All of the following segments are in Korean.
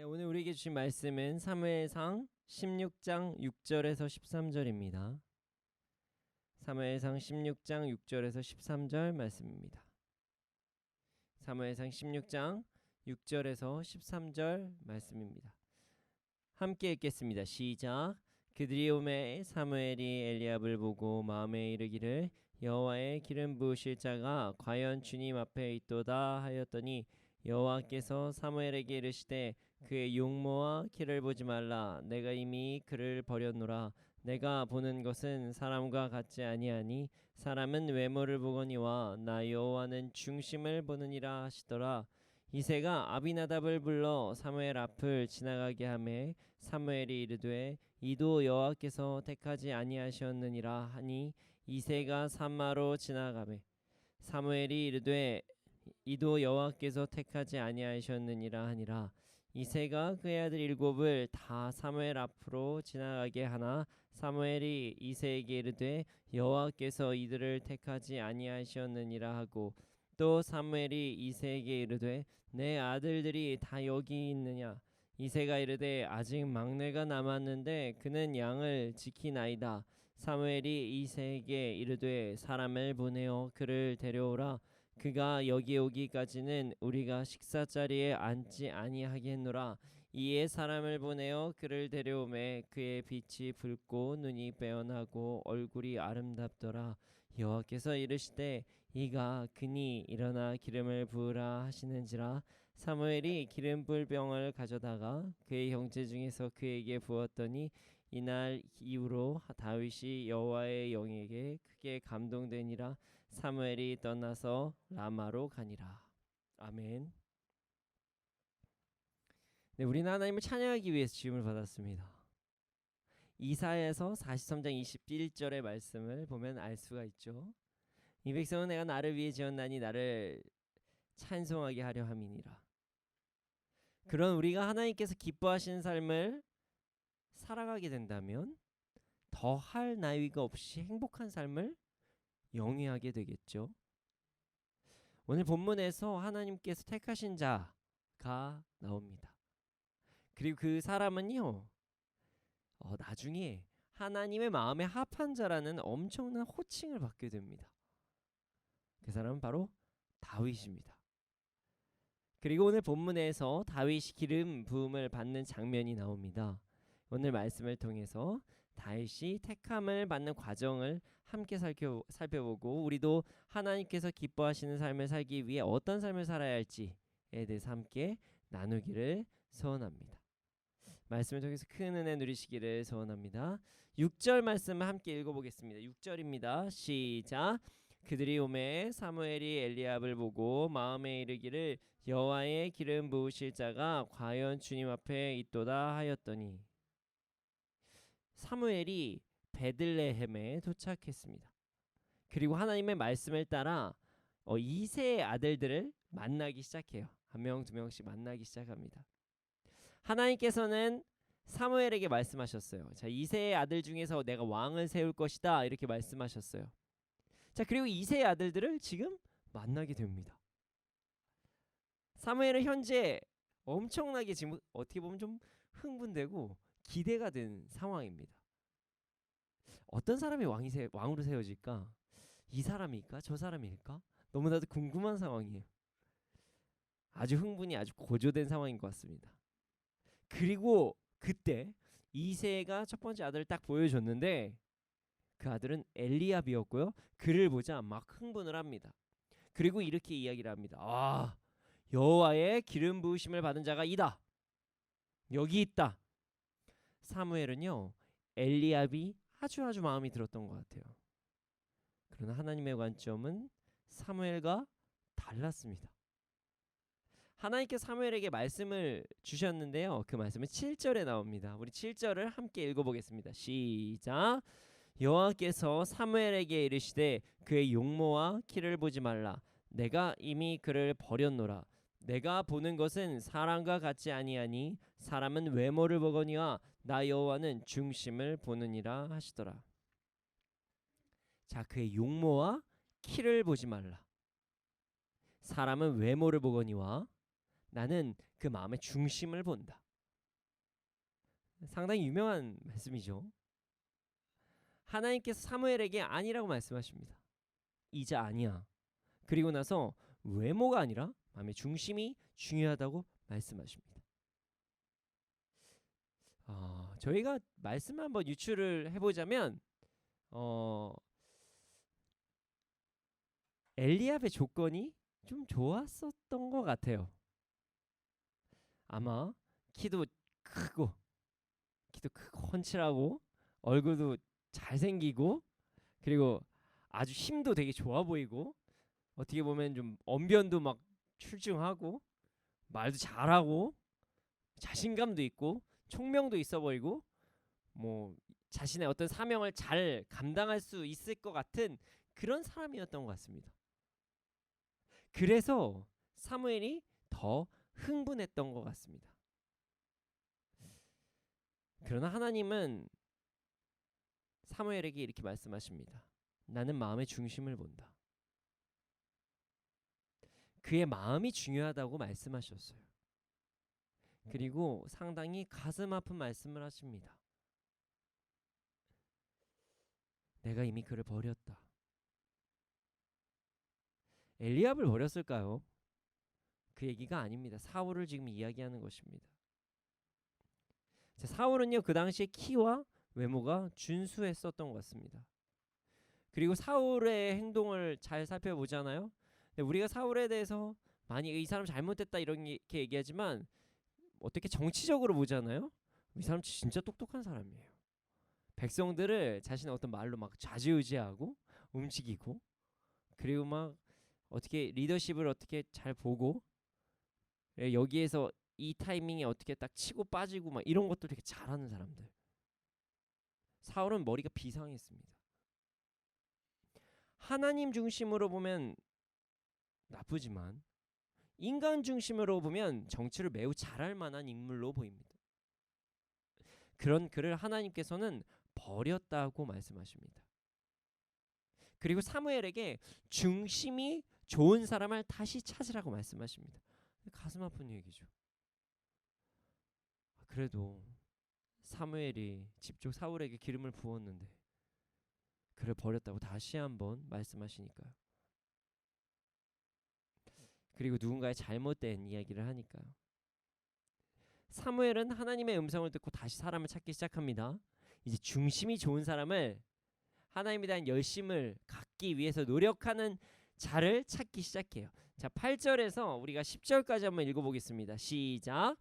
네, 오늘 우리에게 주신 말씀은 사무엘상 16장 6절에서 13절입니다. 사무엘상 16장 6절에서 13절 말씀입니다. 사무엘상 16장 6절에서 13절 말씀입니다. 함께 읽겠습니다. 시작. 그들이 오매 사무엘이 엘리압을 보고 마음에 이르기를 여호와의 기름 부으실 자가 과연 주님 앞에 있도다 하였더니 여호와께서 사무엘에게 이르시되 그의 용모와 키를 보지 말라. 내가 이미 그를 버렸노라. 내가 보는 것은 사람과 같지 아니하니 사람은 외모를 보거니와 나 여호와는 중심을 보느니라 하시더라. 이새가 아비나답을 불러 사무엘 앞을 지나가게 하매 사무엘이 이르되 이도 여호와께서 택하지 아니하셨느니라 하니 이새가 산마로 지나가매 사무엘이 이르되 이도 여호와께서 택하지 아니하셨느니라 하니라. 이새가 그의 아들 일곱을 다 사무엘 앞으로 지나가게 하나 사무엘이 이새에게 이르되 여호와께서 이들을 택하지 아니하셨느니라 하고 또 사무엘이 이새에게 이르되 내 아들들이 다 여기 있느냐. 이새가 이르되 아직 막내가 남았는데 그는 양을 지키나이다. 사무엘이 이새에게 이르되 사람을 보내어 그를 데려오라. 그가 여기 오기까지는 우리가 식사 자리에 앉지 아니하겠노라. 이에 사람을 보내어 그를 데려오매 그의 빛이 붉고 눈이 빼어나고 얼굴이 아름답더라. 여호와께서 이르시되 이가 그니 일어나 기름을 부으라 하시는지라. 사무엘이 기름 부을 병을 가져다가 그의 형제 중에서 그에게 부었더니 이날 이후로 다윗이 여호와의 영에게 크게 감동되니라. 사무엘이 떠나서 라마로 가니라. 아멘. 네, 우리는 하나님을 찬양하기 위해서 지음을 받았습니다. 이사야서 43장 21절의 말씀을 보면 알 수가 있죠. 이 백성은 내가 나를 위해 지었나니 나를 찬송하게 하려 함이니라. 그런 우리가 하나님께서 기뻐하시는 삶을 살아가게 된다면 더할 나위가 없이 행복한 삶을 영위하게 되겠죠. 오늘 본문에서 하나님께서 택하신 자가 나옵니다. 그리고 그 사람은요, 나중에 하나님의 마음에 합한 자라는 엄청난 호칭을 받게 됩니다. 그 사람은 바로 다윗입니다. 그리고 오늘 본문에서 다윗이 기름 부음을 받는 장면이 나옵니다. 오늘 말씀을 통해서 다윗이 택함을 받는 과정을 함께 살펴보고 우리도 하나님께서 기뻐하시는 삶을 살기 위해 어떤 삶을 살아야 할지에 대해서 함께 나누기를 소원합니다. 말씀을 통해서 큰 은혜 누리시기를 소원합니다. 6절 말씀을 함께 읽어보겠습니다. 6절입니다. 시작. 그들이 오매 사무엘이 엘리압을 보고 마음에 이르기를 여호와의 기름 부으실 자가 과연 주님 앞에 있도다 하였더니 사무엘이 베들레헴에 도착했습니다. 그리고 하나님의 말씀을 따라 이새의 아들들을 만나기 시작해요. 한 명, 두 명씩 만나기 시작합니다. 하나님께서는 사무엘에게 말씀하셨어요. 자, 이새의 아들 중에서 내가 왕을 세울 것이다 이렇게 말씀하셨어요. 자, 그리고 이새의 아들들을 지금 만나게 됩니다. 사무엘은 현재 엄청나게 지금 어떻게 보면 좀 흥분되고 기대가 된 상황입니다. 어떤 사람이 왕으로 세워질까? 이 사람일까? 저 사람일까? 너무나도 궁금한 상황이에요. 아주 흥분이 아주 고조된 상황인 것 같습니다. 그리고 그때 이새가 첫 번째 아들을 딱 보여줬는데 그 아들은 엘리압이었고요. 그를 보자 막 흥분을 합니다. 그리고 이렇게 이야기를 합니다. 여호와의 기름 부으심을 받은 자가 이다. 여기 있다. 사무엘은요, 엘리압이 아주 마음이 들었던 것 같아요. 그러나 하나님의 관점은 사무엘과 달랐습니다. 하나님께서 사무엘에게 말씀을 주셨는데요. 그 말씀은 7절에 나옵니다. 우리 7절을 함께 읽어보겠습니다. 시작. 여호와께서 사무엘에게 이르시되 그의 용모와 키를 보지 말라. 내가 이미 그를 버렸노라. 내가 보는 것은 사람과 같지 아니하니 사람은 외모를 보거니와 나 여호와는 중심을 보느니라 하시더라. 자, 그의 용모와 키를 보지 말라. 사람은 외모를 보거니와 나는 그 마음의 중심을 본다. 상당히 유명한 말씀이죠. 하나님께서 사무엘에게 아니라고 말씀하십니다. 이제 아니야. 그리고 나서 외모가 아니라 마음의 중심이 중요하다고 말씀하십니다. 저희가 말씀을 한번 유추를 해보자면 엘리압의 조건이 좀 좋았었던 것 같아요. 아마 키도 크고 훤칠하고 얼굴도 잘생기고 그리고 아주 힘도 되게 좋아 보이고 어떻게 보면 좀 언변도 막 출중하고 말도 잘하고 자신감도 있고 총명도 있어 보이고 뭐 자신의 어떤 사명을 잘 감당할 수 있을 것 같은 그런 사람이었던 것 같습니다. 그래서 사무엘이 더 흥분했던 것 같습니다. 그러나 하나님은 사무엘에게 이렇게 말씀하십니다. 나는 마음의 중심을 본다. 그의 마음이 중요하다고 말씀하셨어요. 그리고 상당히 가슴 아픈 말씀을 하십니다. 내가 이미 그를 버렸다. 엘리압을 버렸을까요? 그 얘기가 아닙니다. 사울을 지금 이야기하는 것입니다. 사울은요 그 당시에 키와 외모가 준수했었던 것 같습니다. 그리고 사울의 행동을 잘 살펴보잖아요. 근데 우리가 사울에 대해서 많이 이 사람 잘못됐다 이렇게 얘기하지만 어떻게 정치적으로 보잖아요. 이 사람 진짜 똑똑한 사람이에요. 백성들을 자신의 어떤 말로 막 좌지우지하고 움직이고 그리고 막 어떻게 리더십을 어떻게 잘 보고 여기에서 이 타이밍에 어떻게 딱 치고 빠지고 막 이런 것도 되게 잘하는 사람들. 사울은 머리가 비상했습니다. 하나님 중심으로 보면 나쁘지만 인간 중심으로 보면 정치를 매우 잘할 만한 인물로 보입니다. 그런 그를 하나님께서는 버렸다고 말씀하십니다. 그리고 사무엘에게 중심이 좋은 사람을 다시 찾으라고 말씀하십니다. 가슴 아픈 얘기죠. 그래도 사무엘이 직접 사울에게 기름을 부었는데 그를 버렸다고 다시 한번 말씀하시니까요. 그리고 누군가의 잘못된 이야기를 하니까요. 사무엘은 하나님의 음성을 듣고 다시 사람을 찾기 시작합니다. 이제 중심이 좋은 사람을 하나님에 대한 열심을 갖기 위해서 노력하는 자를 찾기 시작해요. 자, 8절에서 우리가 10절까지 한번 읽어보겠습니다. 시작.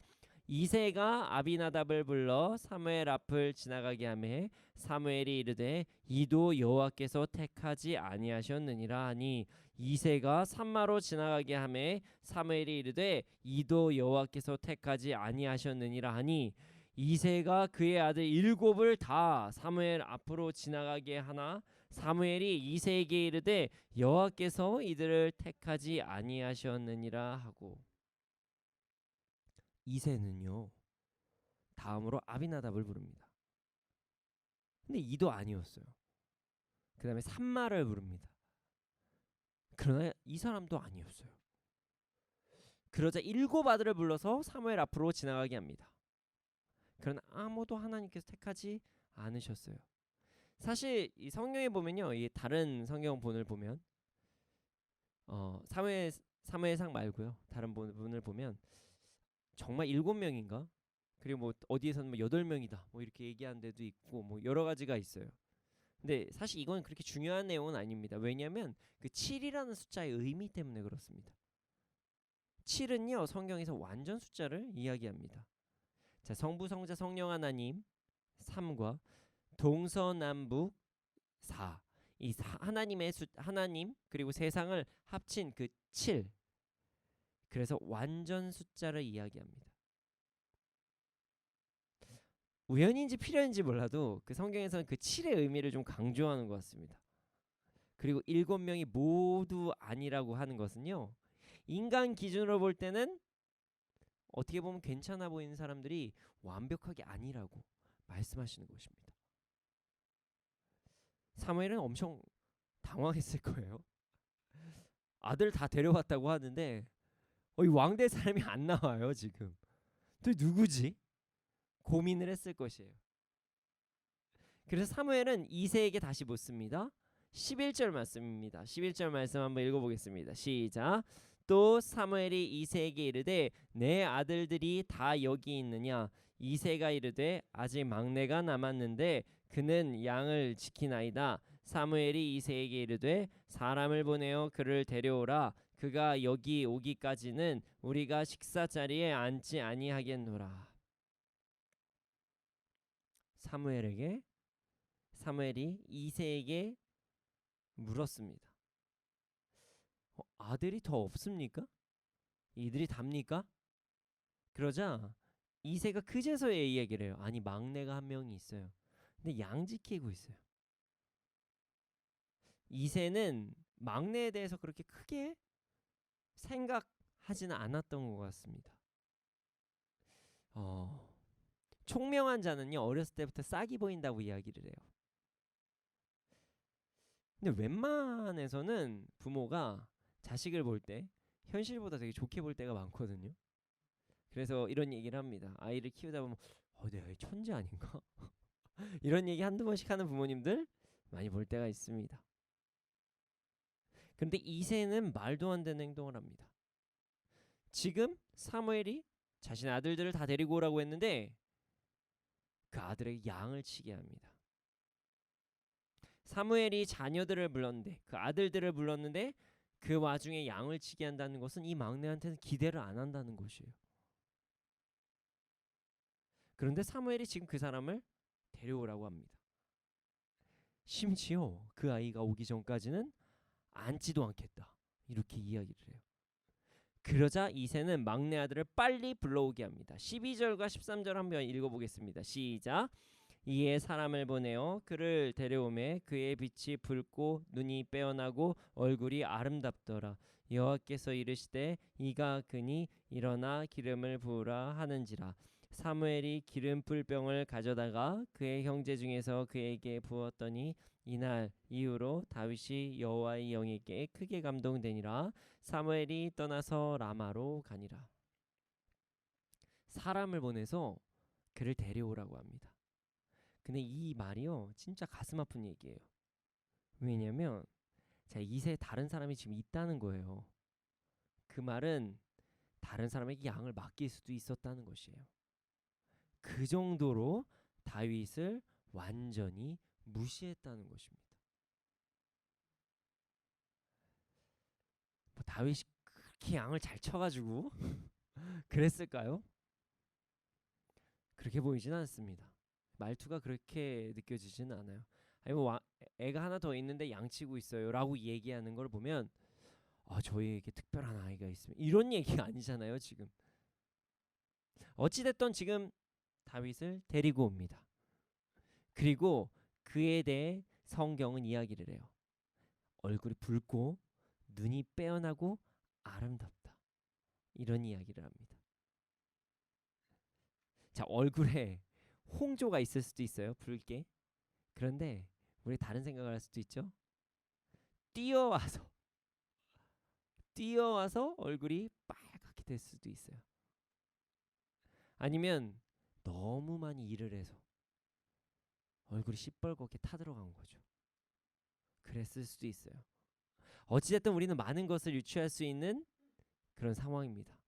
이새가 아비나답을 불러 사무엘 앞을 지나가게 하매 사무엘이 이르되 이도 여호와께서 택하지 아니하셨느니라 하니 이새가 산마로 지나가게 하매 사무엘이 이르되 이도 여호와께서 택하지 아니하셨느니라 하니 이새가 그의 아들 7을 다 사무엘 앞으로 지나가게 하나 사무엘이 이새에게 이르되 여호와께서 이들을 택하지 아니하셨느니라 하고 이새는요 다음으로 아비나답을 부릅니다. 근데 이도 아니었어요. 그 다음에 산마를 부릅니다. 그러나 이 사람도 아니었어요. 그러자 7 아들을 불러서 사무엘 앞으로 지나가게 합니다. 그러나 아무도 하나님께서 택하지 않으셨어요. 사실 이 성경에 보면요, 이 다른 성경본을 보면 사무엘상 말고요, 다른 본을 보면 정말 7명인가? 그리고 뭐 어디에서는 뭐 8명이다 뭐 이렇게 얘기하는 데도 있고 뭐 여러 가지가 있어요. 근데 사실 이건 그렇게 중요한 내용은 아닙니다. 왜냐하면 그 7이라는 숫자의 의미 때문에 그렇습니다. 7은요 성경에서 완전 숫자를 이야기합니다. 자, 성부 성자 성령 하나님 3과 동서남북 4, 이 하나님의 하나님 그리고 세상을 합친 그 7, 그래서 완전 숫자를 이야기합니다. 우연인지 필연인지 몰라도 그 성경에서는 그 7의 의미를 좀 강조하는 것 같습니다. 그리고 7명이 모두 아니라고 하는 것은요, 인간 기준으로 볼 때는 어떻게 보면 괜찮아 보이는 사람들이 완벽하게 아니라고 말씀하시는 것입니다. 사무엘은 엄청 당황했을 거예요. 아들 다 데려왔다고 하는데 이 왕 될 사람이 안 나와요 지금. 또 누구지? 고민을 했을 것이에요. 그래서 사무엘은 이새에게 다시 묻습니다. 11절 말씀입니다. 11절 말씀 한번 읽어보겠습니다. 시작. 또 사무엘이 이새에게 이르되 내 아들들이 다 여기 있느냐? 이새가 이르되 아직 막내가 남았는데 그는 양을 지키나이다. 사무엘이 이새에게 이르되 사람을 보내어 그를 데려오라. 그가 여기 오기까지는 우리가 식사 자리에 앉지 아니하겠노라. 사무엘이 이새에게 물었습니다. 아들이 더 없습니까? 이들이 답니까? 그러자 이새가 그제서야 이야기를 해요. 아니 막내가 한 명이 있어요. 근데 양 지키고 있어요. 이새는 막내에 대해서 그렇게 크게 생각하지는 않았던 것 같습니다. 총명한 자는요 어렸을 때부터 싹이 보인다고 이야기를 해요. 근데 웬만해서는 부모가 자식을 볼 때 현실보다 되게 좋게 볼 때가 많거든요. 그래서 이런 얘기를 합니다. 아이를 키우다 보면 내 아이 천재 아닌가? 이런 얘기 한두 번씩 하는 부모님들 많이 볼 때가 있습니다. 그런데 이새는 말도 안 되는 행동을 합니다. 지금 사무엘이 자신의 아들들을 다 데리고 오라고 했는데 그 아들에게 양을 치게 합니다. 사무엘이 자녀들을 불렀는데 그 아들들을 불렀는데 그 와중에 양을 치게 한다는 것은 이 막내한테는 기대를 안 한다는 것이에요. 그런데 사무엘이 지금 그 사람을 데려오라고 합니다. 심지어 그 아이가 오기 전까지는 앉지도 않겠다 이렇게 이야기를 해요. 그러자 이새는 막내 아들을 빨리 불러오게 합니다. 12절과 13절 한번 읽어보겠습니다. 시작. 이에 사람을 보내어 그를 데려오매 그의 빛이 붉고 눈이 빼어나고 얼굴이 아름답더라. 여호와께서 이르시되 이가 그니 일어나 기름을 부으라 하는지라. 사무엘이 기름불 병을 가져다가 그의 형제 중에서 그에게 부었더니 이날 이후로 다윗이 여호와의 영에게 크게 감동되니라. 사무엘이 떠나서 라마로 가니라. 사람을 보내서 그를 데려오라고 합니다. 근데 이 말이요 진짜 가슴 아픈 얘기예요. 왜냐면 이새 다른 사람이 지금 있다는 거예요. 그 말은 다른 사람에게 양을 맡길 수도 있었다는 것이에요. 그 정도로 다윗을 완전히 무시했다는 것입니다. 다윗이 그렇게 양을 잘 쳐가지고 그랬을까요? 그렇게 보이진 않습니다. 말투가 그렇게 느껴지지는 않아요. 아니면 애가 하나 더 있는데 양치고 있어요 라고 얘기하는 걸 보면 저희에게 특별한 아이가 있으면 이런 얘기가 아니잖아요. 지금 어찌됐든 지금 다윗을 데리고 옵니다. 그리고 그에 대해 성경은 이야기를 해요. 얼굴이 붉고 눈이 빼어나고 아름답다 이런 이야기를 합니다. 자, 얼굴에 홍조가 있을 수도 있어요. 붉게. 그런데 우리 다른 생각을 할 수도 있죠. 뛰어와서 얼굴이 빨갛게 될 수도 있어요. 아니면 너무 많이 일을 해서 얼굴이 시뻘겋게 타들어간 거죠. 그랬을 수도 있어요. 어찌됐든 우리는 많은 것을 유추할 수 있는 그런 상황입니다.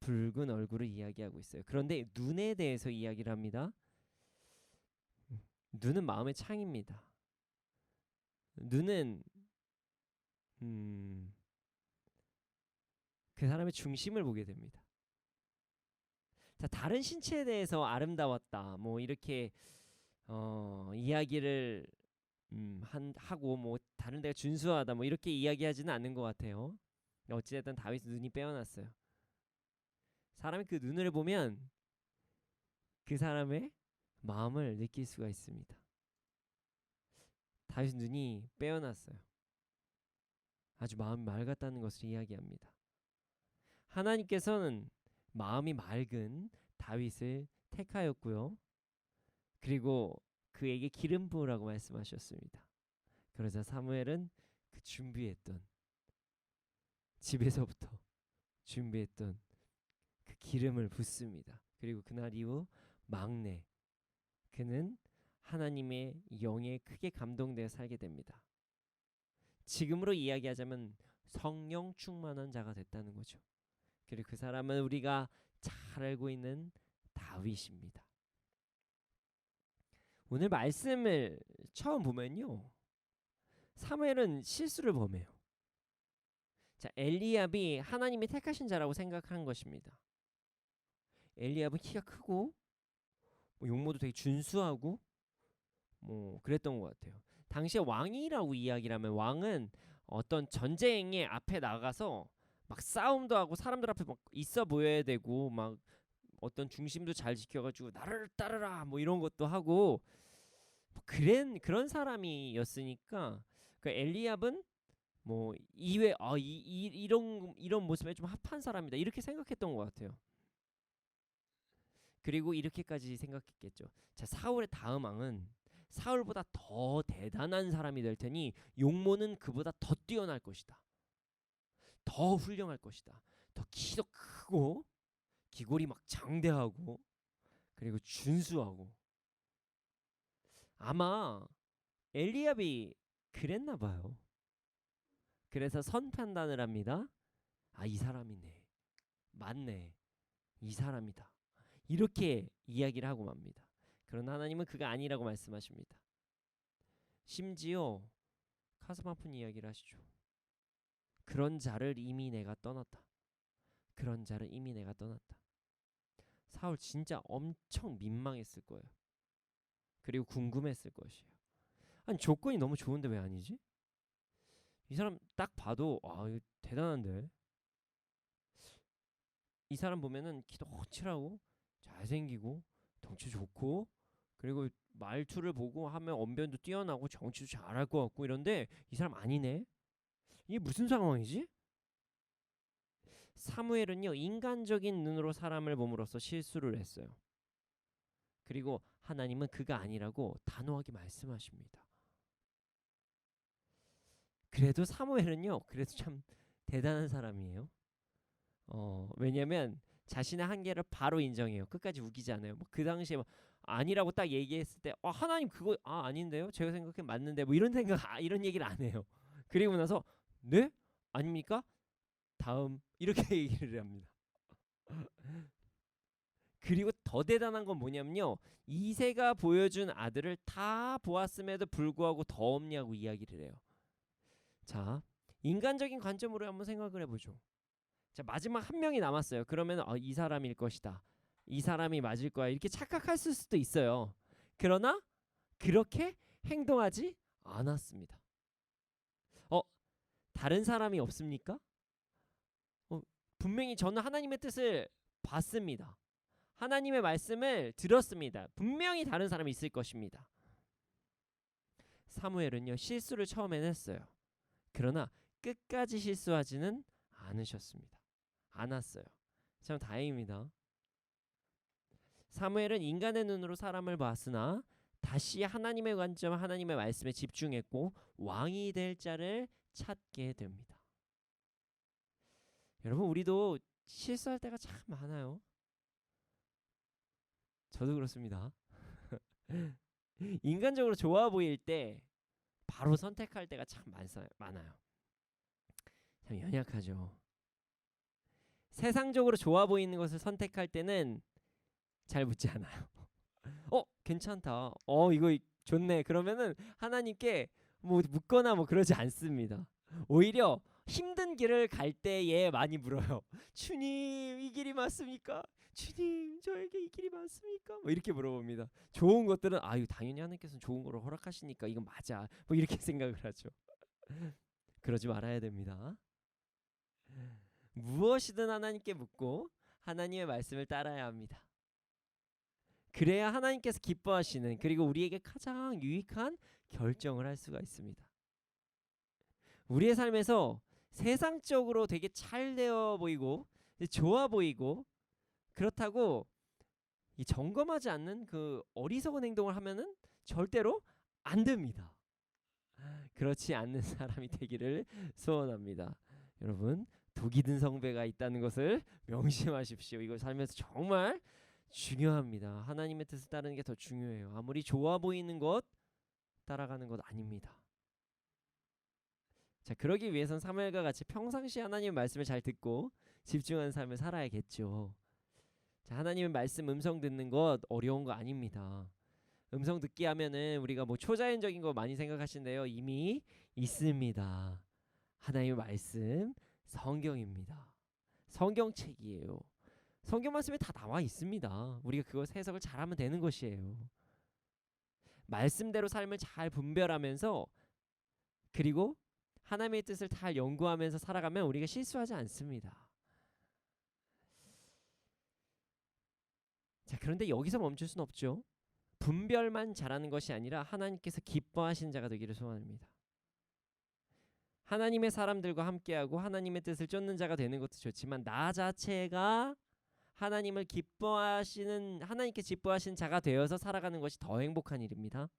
붉은 얼굴을 이야기하고 있어요. 그런데 눈에 대해서 이야기를 합니다. 눈은 마음의 창입니다. 눈은 그 사람의 중심을 보게 됩니다. 자, 다른 신체에 대해서 아름다웠다 뭐 이렇게 이야기를 하고 뭐 다른 데가 준수하다 뭐 이렇게 이야기하지는 않는 것 같아요. 어찌됐든 다윗 눈이 빼어났어요. 사람이 그 눈을 보면 그 사람의 마음을 느낄 수가 있습니다. 다윗 눈이 빼어났어요. 아주 마음이 맑았다는 것을 이야기합니다. 하나님께서는 마음이 맑은 다윗을 택하였고요. 그리고 그에게 기름 부으라고 말씀하셨습니다. 그러자 사무엘은 그 집에서부터 준비했던 그 기름을 붓습니다. 그리고 그날 이후 막내. 그는 하나님의 영에 크게 감동되어 살게 됩니다. 지금으로 이야기하자면 성령 충만한 자가 됐다는 거죠. 그리고 그 사람은 우리가 잘 알고 있는 다윗입니다. 오늘 말씀을 처음 보면요, 사무엘은 실수를 범해요. 자, 엘리압이 하나님이 택하신 자라고 생각한 것입니다. 엘리압은 키가 크고 용모도 되게 준수하고 그랬던 것 같아요. 당시에 왕이라고 이야기를 하면 왕은 어떤 전쟁에 앞에 나가서 막 싸움도 하고 사람들 앞에 막 있어 보여야 되고 막 어떤 중심도 잘 지켜가지고 나를 따르라 뭐 이런 것도 하고 그런 사람이었으니까 그 엘리압은 뭐 이외 이런 모습에 좀 합한 사람이다 이렇게 생각했던 것 같아요. 그리고 이렇게까지 생각했겠죠. 자, 사울의 다음 왕은 사울보다 더 대단한 사람이 될 테니 용모는 그보다 더 뛰어날 것이다. 더 훌륭할 것이다. 더 키도 크고 기골이 막 장대하고 그리고 준수하고. 아마 엘리압이 그랬나 봐요. 그래서 선 판단을 합니다. 아, 이 사람이네. 맞네. 이 사람이다. 이렇게 이야기를 하고 맙니다. 그러나 하나님은 그가 아니라고 말씀하십니다. 심지어 가슴 아픈 이야기를 하시죠. 그런 자를 이미 내가 떠났다. 그런 자를 이미 내가 떠났다. 사울 진짜 엄청 민망했을 거예요. 그리고 궁금했을 것이에요. 아니, 조건이 너무 좋은데 왜 아니지? 이 사람 딱 봐도 이거 대단한데. 이 사람 보면은 키도 훤칠하고 잘생기고 덩치 좋고 그리고 말투를 보고 하면 언변도 뛰어나고 정치도 잘할 것 같고 이런데 이 사람 아니네. 이게 무슨 상황이지? 사무엘은요, 인간적인 눈으로 사람을 봄으로써 실수를 했어요. 그리고 하나님은 그가 아니라고 단호하게 말씀하십니다. 그래도 사무엘은요, 그래도 참 대단한 사람이에요. 왜냐면 자신의 한계를 바로 인정해요. 끝까지 우기지 않아요. 뭐 그 당시에 뭐 아니라고 딱 얘기했을 때 하나님 그거 아닌데요? 제가 생각해 맞는데 뭐 이런 생각 이런 얘기를 안 해요. 그리고 나서 네? 아닙니까? 다음 이렇게 얘기를 합니다. 그리고 더 대단한 건 뭐냐면요. 이새가 보여준 아들을 다 보았음에도 불구하고 더 없냐고 이야기를 해요. 자, 인간적인 관점으로 한번 생각을 해보죠. 자, 마지막 한 명이 남았어요. 그러면 이 사람일 것이다. 이 사람이 맞을 거야. 이렇게 착각했을 수도 있어요. 그러나 그렇게 행동하지 않았습니다. 다른 사람이 없습니까? 분명히 저는 하나님의 뜻을 봤습니다. 하나님의 말씀을 들었습니다. 분명히 다른 사람이 있을 것입니다. 사무엘은요, 실수를 처음엔 했어요. 그러나 끝까지 실수하지는 않았어요. 참 다행입니다. 사무엘은 인간의 눈으로 사람을 봤으나 다시 하나님의 관점, 하나님의 말씀에 집중했고 왕이 될 자를 찾게 됩니다. 여러분, 우리도 실수할 때가 참 많아요. 저도 그렇습니다. 인간적으로 좋아 보일 때 바로 선택할 때가 참 많아요. 참 연약하죠. 세상적으로 좋아 보이는 것을 선택할 때는 잘 묻지 않아요. 괜찮다. 이거 좋네. 그러면은 하나님께 뭐 묻거나 뭐 그러지 않습니다. 오히려 힘든 길을 갈 때에 많이 물어요. 주님, 이 길이 맞습니까? 주님, 저에게 이 길이 맞습니까? 뭐 이렇게 물어봅니다. 좋은 것들은 이거 당연히 하나님께서는 좋은 거를 허락하시니까 이건 맞아. 뭐 이렇게 생각을 하죠. 그러지 말아야 됩니다. 무엇이든 하나님께 묻고 하나님의 말씀을 따라야 합니다. 그래야 하나님께서 기뻐하시는, 그리고 우리에게 가장 유익한 결정을 할 수가 있습니다. 우리의 삶에서 세상적으로 되게 잘 되어 보이고 좋아 보이고 그렇다고 이 점검하지 않는 그 어리석은 행동을 하면은 절대로 안 됩니다. 그렇지 않는 사람이 되기를 소원합니다. 여러분, 독이 든 성배가 있다는 것을 명심하십시오. 이걸 살면서 정말 중요합니다. 하나님의 뜻을 따르는 게 더 중요해요. 아무리 좋아 보이는 것 따라가는 것 아닙니다. 자, 그러기 위해선 사무엘과 같이 평상시 하나님의 말씀을 잘 듣고 집중하는 삶을 살아야겠죠. 자, 하나님의 말씀 음성 듣는 것 어려운 거 아닙니다. 음성 듣기 하면은 우리가 뭐 초자연적인 거 많이 생각하시는데요. 이미 있습니다. 하나님의 말씀 성경입니다. 성경책이에요. 성경 말씀에 다 나와 있습니다. 우리가 그것 해석을 잘하면 되는 것이에요. 말씀대로 삶을 잘 분별하면서 그리고 하나님의 뜻을 잘 연구하면서 살아가면 우리가 실수하지 않습니다. 자, 그런데 여기서 멈출 수는 없죠. 분별만 잘하는 것이 아니라 하나님께서 기뻐하시는 자가 되기를 소원합니다. 하나님의 사람들과 함께하고 하나님의 뜻을 쫓는 자가 되는 것도 좋지만 나 자체가 하나님을 기뻐하시는 하나님께 기뻐하시는 자가 되어서 살아가는 것이 더 행복한 일입니다.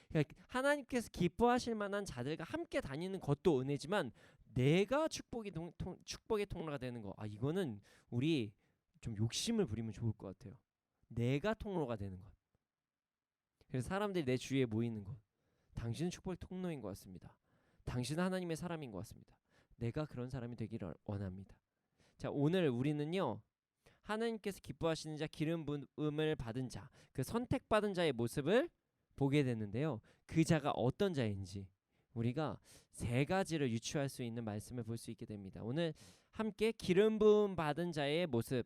그러니까 하나님께서 기뻐하실 만한 자들과 함께 다니는 것도 은혜지만 내가 축복의 통로가 되는 거, 이거는 우리 좀 욕심을 부리면 좋을 것 같아요. 내가 통로가 되는 것. 그래서 사람들이 내 주위에 모이는 것, 당신은 축복의 통로인 것 같습니다. 당신은 하나님의 사람인 것 같습니다. 내가 그런 사람이 되기를 원합니다. 자, 오늘 우리는요, 하나님께서 기뻐하시는 자, 기름 부음을 받은 자, 그 선택받은 자의 모습을 보게 되는데요. 그 자가 어떤 자인지 우리가 세 가지를 유추할 수 있는 말씀을 볼 수 있게 됩니다. 오늘 함께 기름 부음 받은 자의 모습,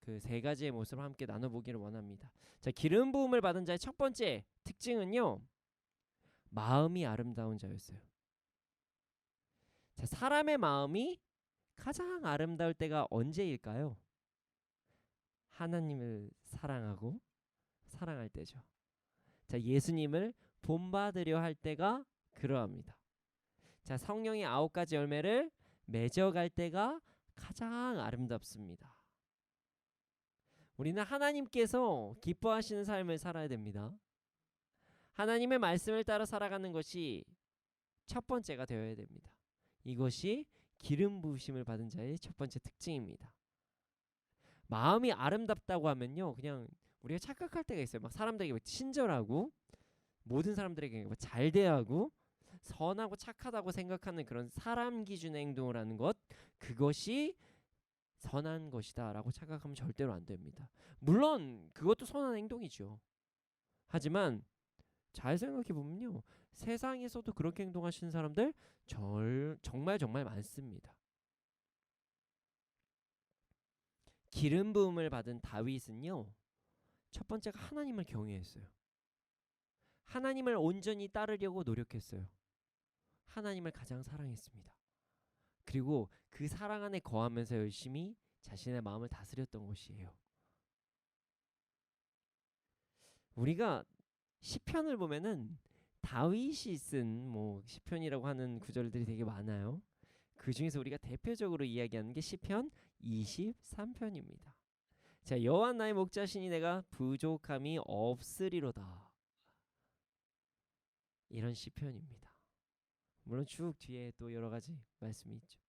그 세 가지의 모습을 함께 나눠보기를 원합니다. 자, 기름 부음을 받은 자의 첫 번째 특징은요, 마음이 아름다운 자였어요. 자, 사람의 마음이 가장 아름다울 때가 언제일까요? 하나님을 사랑하고 사랑할 때죠. 자, 예수님을 본받으려 할 때가 그러합니다. 자, 성령의 9가지 열매를 맺어갈 때가 가장 아름답습니다. 우리는 하나님께서 기뻐하시는 삶을 살아야 됩니다. 하나님의 말씀을 따라 살아가는 것이 첫 번째가 되어야 됩니다. 이것이 기름 부으심을 받은 자의 첫 번째 특징입니다. 마음이 아름답다고 하면요, 그냥 우리가 착각할 때가 있어요. 막 사람들에게 친절하고 모든 사람들에게 잘 대하고 선하고 착하다고 생각하는 그런 사람 기준의 행동을 하는 것, 그것이 선한 것이다 라고 착각하면 절대로 안 됩니다. 물론 그것도 선한 행동이죠. 하지만 잘 생각해 보면요, 세상에서도 그렇게 행동하시는 사람들 정말 많습니다. 기름 부음을 받은 다윗은요, 첫 번째가 하나님을 경외했어요. 하나님을 온전히 따르려고 노력했어요. 하나님을 가장 사랑했습니다. 그리고 그 사랑 안에 거하면서 열심히 자신의 마음을 다스렸던 것이에요. 우리가 시편을 보면은 다윗이 쓴 시편이라고 하는 구절들이 되게 많아요. 그 중에서 우리가 대표적으로 이야기하는 게 시편 23편입니다. 자, 여호와 나의 목자시니 내가 부족함이 없으리로다. 이런 시편입니다. 물론 쭉 뒤에 또 여러 가지 말씀이 있죠.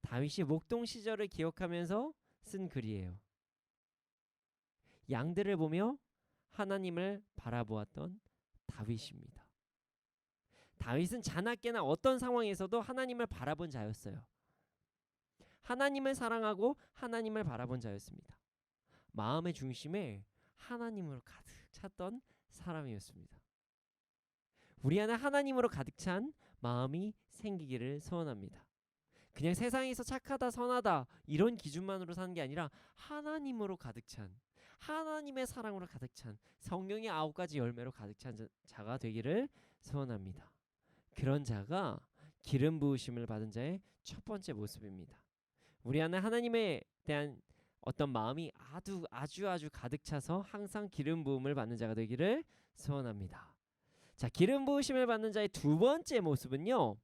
다윗이 목동 시절을 기억하면서 쓴 글이에요. 양들을 보며 하나님을 바라보았던 다윗입니다. 다윗은 자나깨나 어떤 상황에서도 하나님을 바라본 자였어요. 하나님을 사랑하고 하나님을 바라본 자였습니다. 마음의 중심에 하나님으로 가득 찼던 사람이었습니다. 우리 안에 하나님으로 가득 찬 마음이 생기기를 소원합니다. 그냥 세상에서 착하다 선하다 이런 기준만으로 사는 게 아니라 하나님으로 가득 찬, 하나님의 사랑으로 가득 찬, 성령의 9가지 열매로 가득 찬 자가 되기를 소원합니다. 그런 자가 기름 부으심을 받은 자의 첫 번째 모습입니다. 우리 안에 하나님에 대한 어떤 마음이 아주 가득 차서 항상 기름 부음을 받는 자가 되기를 소원합니다. 자, 기름 부으심을 받는 자의 두 번째 모습은요,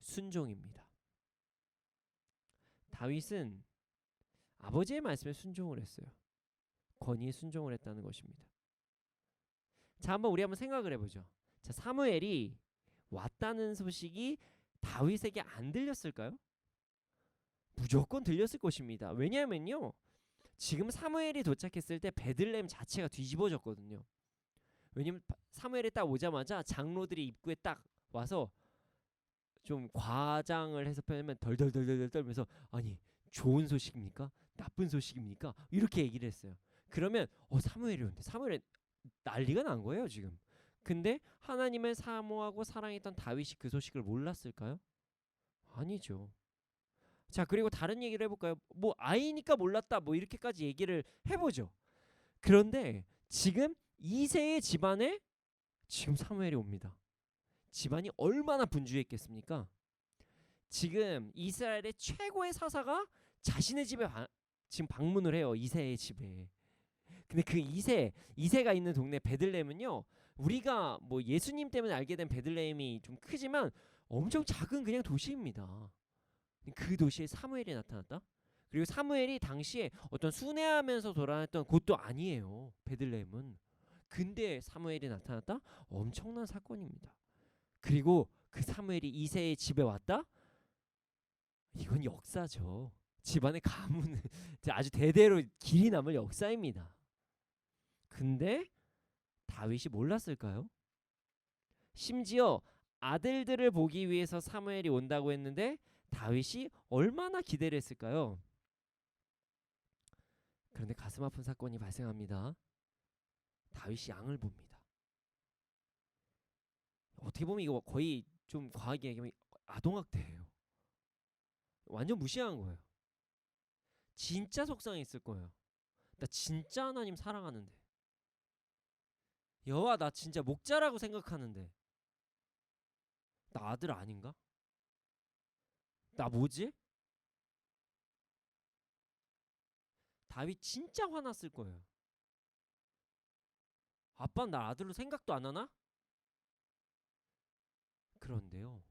순종입니다. 다윗은 아버지의 말씀에 순종을 했어요. 권위에 순종을 했다는 것입니다. 자, 우리 한번 생각을 해보죠. 자, 사무엘이 왔다는 소식이 다윗에게 안 들렸을까요? 무조건 들렸을 것입니다. 왜냐하면요, 지금 사무엘이 도착했을 때 베들레헴 자체가 뒤집어졌거든요. 왜냐면 사무엘이 딱 오자마자 장로들이 입구에 딱 와서 좀 과장을 해서 표현하면 덜덜덜덜 떨면서 아니 좋은 소식입니까? 나쁜 소식입니까? 이렇게 얘기를 했어요. 그러면 사무엘이 오는데 사무엘이 난리가 난 거예요 지금. 근데 하나님을 사모하고 사랑했던 다윗이 그 소식을 몰랐을까요? 아니죠. 자, 그리고 다른 얘기를 해볼까요? 뭐 아이니까 몰랐다 뭐 이렇게까지 얘기를 해보죠. 그런데 지금 이세의 집안에 지금 사무엘이 옵니다. 집안이 얼마나 분주했겠습니까? 지금 이스라엘의 최고의 사사가 자신의 집에 지금 방문을 해요. 이세의 집에. 근데 그 이세가 있는 동네 베들레헴은요, 우리가 뭐 예수님 때문에 알게 된 베들레헴이 좀 크지만 엄청 작은 그냥 도시입니다. 그 도시에 사무엘이 나타났다. 그리고 사무엘이 당시에 어떤 순회하면서 돌아다녔던 곳도 아니에요. 베들레헴은. 근데 사무엘이 나타났다? 엄청난 사건입니다. 그리고 그 사무엘이 이새의 집에 왔다? 이건 역사죠. 집안의 가문 아주 대대로 길이 남을 역사입니다. 근데 다윗이 몰랐을까요? 심지어 아들들을 보기 위해서 사무엘이 온다고 했는데 다윗이 얼마나 기대를 했을까요? 그런데 가슴 아픈 사건이 발생합니다. 다윗이 양을 봅니다. 어떻게 보면 이거 거의 좀 과하게 얘기하면 아동학대예요. 완전 무시한 거예요. 진짜 속상했을 거예요. 나 진짜 하나님 사랑하는데, 여호와 나 진짜 목자라고 생각하는데 나 아들 아닌가? 나 뭐지? 다윗 진짜 화났을 거예요. 아빠는 나 아들로 생각도 안 하나? 그런데요,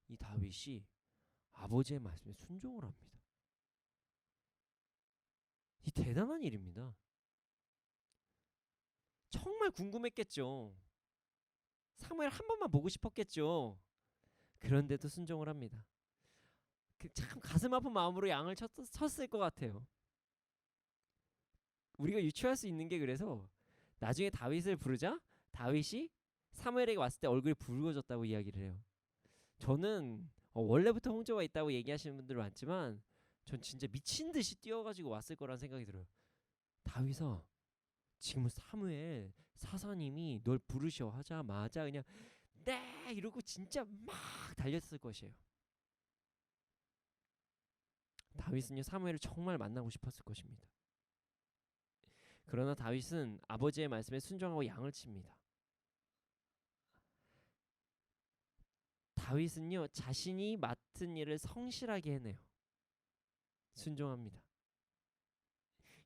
이 다윗이 아버지의 말씀에 순종을 합니다. 이 대단한 일입니다. 정말 궁금했겠죠. 사무엘 한 번만 보고 싶었겠죠. 그런데도 순종을 합니다. 참 가슴 아픈 마음으로 양을 쳤을 것 같아요. 우리가 유추할 수 있는 게, 그래서 나중에 다윗을 부르자 다윗이 사무엘에게 왔을 때 얼굴이 붉어졌다고 이야기를 해요. 저는 원래부터 홍조가 있다고 얘기하시는 분들 많지만 전 진짜 미친 듯이 뛰어가지고 왔을 거란 생각이 들어요. 다윗아, 지금 사무엘 사사님이 널 부르셔 하자마자 그냥 네 이러고 진짜 막 달렸을 것이에요. 다윗은요, 사무엘을 정말 만나고 싶었을 것입니다. 그러나 다윗은 아버지의 말씀에 순종하고 양을 칩니다. 다윗은요, 자신이 맡은 일을 성실하게 해내요. 순종합니다.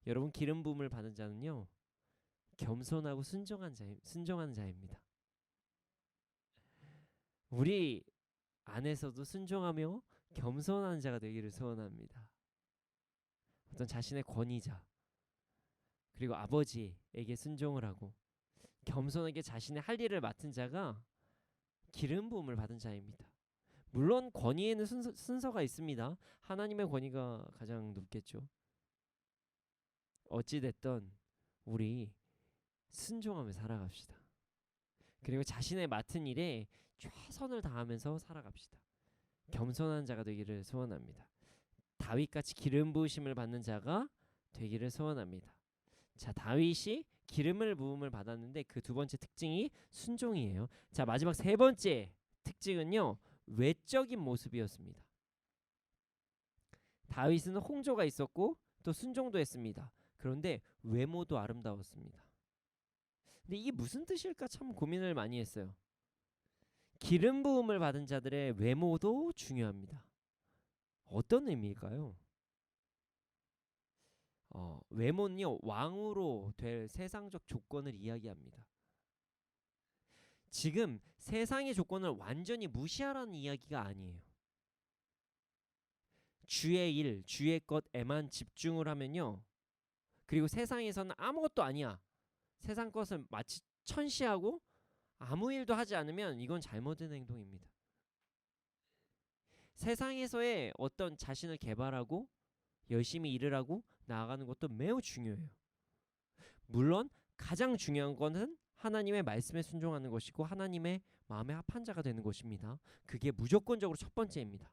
여러분, 기름 부음을 받은 자는요, 겸손하고 순종한 자입니다. 우리 안에서도 순종하며 겸손한 자가 되기를 소원합니다. 어떤 자신의 권위자 그리고 아버지에게 순종을 하고 겸손하게 자신의 할 일을 맡은 자가 기름 부음을 받은 자입니다. 물론 권위에는 순서가 있습니다. 하나님의 권위가 가장 높겠죠. 어찌됐든 우리 순종하며 살아갑시다. 그리고 자신의 맡은 일에 최선을 다하면서 살아갑시다. 겸손한 자가 되기를 소원합니다. 다윗같이 기름 부으심을 받는 자가 되기를 소원합니다. 자, 다윗이 기름을 부음을 받았는데 그 두 번째 특징이 순종이에요. 자, 마지막 세 번째 특징은요, 외적인 모습이었습니다. 다윗은 홍조가 있었고 또 순종도 했습니다. 그런데 외모도 아름다웠습니다. 근데 이게 무슨 뜻일까 참 고민을 많이 했어요. 기름 부음을 받은 자들의 외모도 중요합니다. 어떤 의미일까요? 외모는요, 왕으로 될 세상적 조건을 이야기합니다. 지금 세상의 조건을 완전히 무시하라는 이야기가 아니에요. 주의 일, 주의 것에만 집중을 하면요, 그리고 세상에서는 아무것도 아니야, 세상 것을 마치 천시하고 아무 일도 하지 않으면 이건 잘못된 행동입니다. 세상에서의 어떤 자신을 개발하고 열심히 일을 하고 나아가는 것도 매우 중요해요. 물론 가장 중요한 것은 하나님의 말씀에 순종하는 것이고 하나님의 마음에 합한 자가 되는 것입니다. 그게 무조건적으로 첫 번째입니다.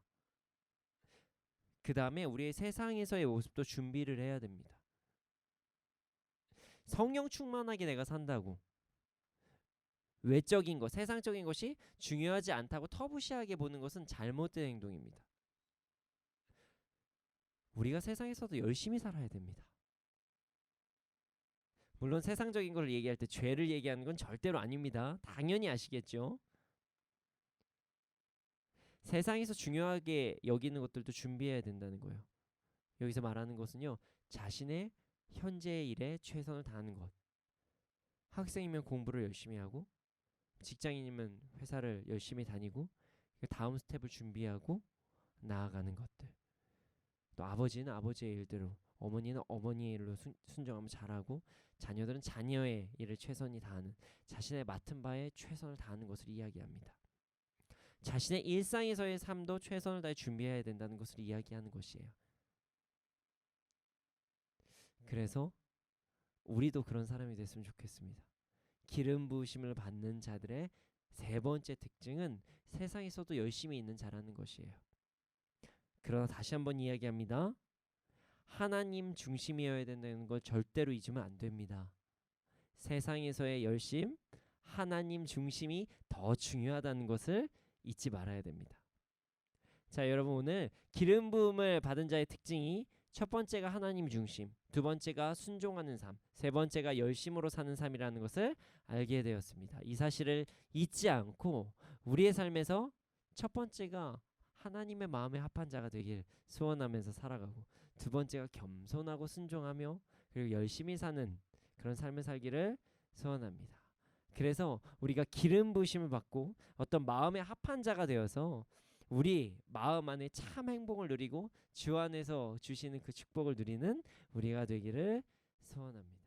그 다음에 우리의 세상에서의 모습도 준비를 해야 됩니다. 성령 충만하게 내가 산다고 외적인 것, 세상적인 것이 중요하지 않다고 터부시하게 보는 것은 잘못된 행동입니다. 우리가 세상에서도 열심히 살아야 됩니다. 물론 세상적인 걸 얘기할 때 죄를 얘기하는 건 절대로 아닙니다. 당연히 아시겠죠? 세상에서 중요하게 여기는 것들도 준비해야 된다는 거예요. 여기서 말하는 것은요, 자신의 현재의 일에 최선을 다하는 것. 학생이면 공부를 열심히 하고, 직장인이면 회사를 열심히 다니고, 다음 스텝을 준비하고 나아가는 것들. 또 아버지는 아버지의 일대로, 어머니는 어머니의 일로 순종하면 잘하고, 자녀들은 자녀의 일을 최선히 다하는, 자신의 맡은 바에 최선을 다하는 것을 이야기합니다. 자신의 일상에서의 삶도 최선을 다해 준비해야 된다는 것을 이야기하는 것이에요. 그래서 우리도 그런 사람이 됐으면 좋겠습니다. 기름 부으심을 받는 자들의 세 번째 특징은 세상에서도 열심히 있는 자라는 것이에요. 그러나 다시 한번 이야기합니다. 하나님 중심이어야 된다는 걸 절대로 잊으면 안 됩니다. 세상에서의 열심, 하나님 중심이 더 중요하다는 것을 잊지 말아야 됩니다. 자, 여러분 오늘 기름 부음을 받은 자의 특징이 첫 번째가 하나님 중심, 두 번째가 순종하는 삶, 세 번째가 열심으로 사는 삶이라는 것을 알게 되었습니다. 이 사실을 잊지 않고 우리의 삶에서 첫 번째가 하나님의 마음에 합한 자가 되길 소원하면서 살아가고, 두 번째가 겸손하고 순종하며 그리고 열심히 사는 그런 삶을 살기를 소원합니다. 그래서 우리가 기름 부으심을 받고 어떤 마음에 합한 자가 되어서 우리 마음 안에 참 행복을 누리고 주 안에서 주시는 그 축복을 누리는 우리가 되기를 소원합니다.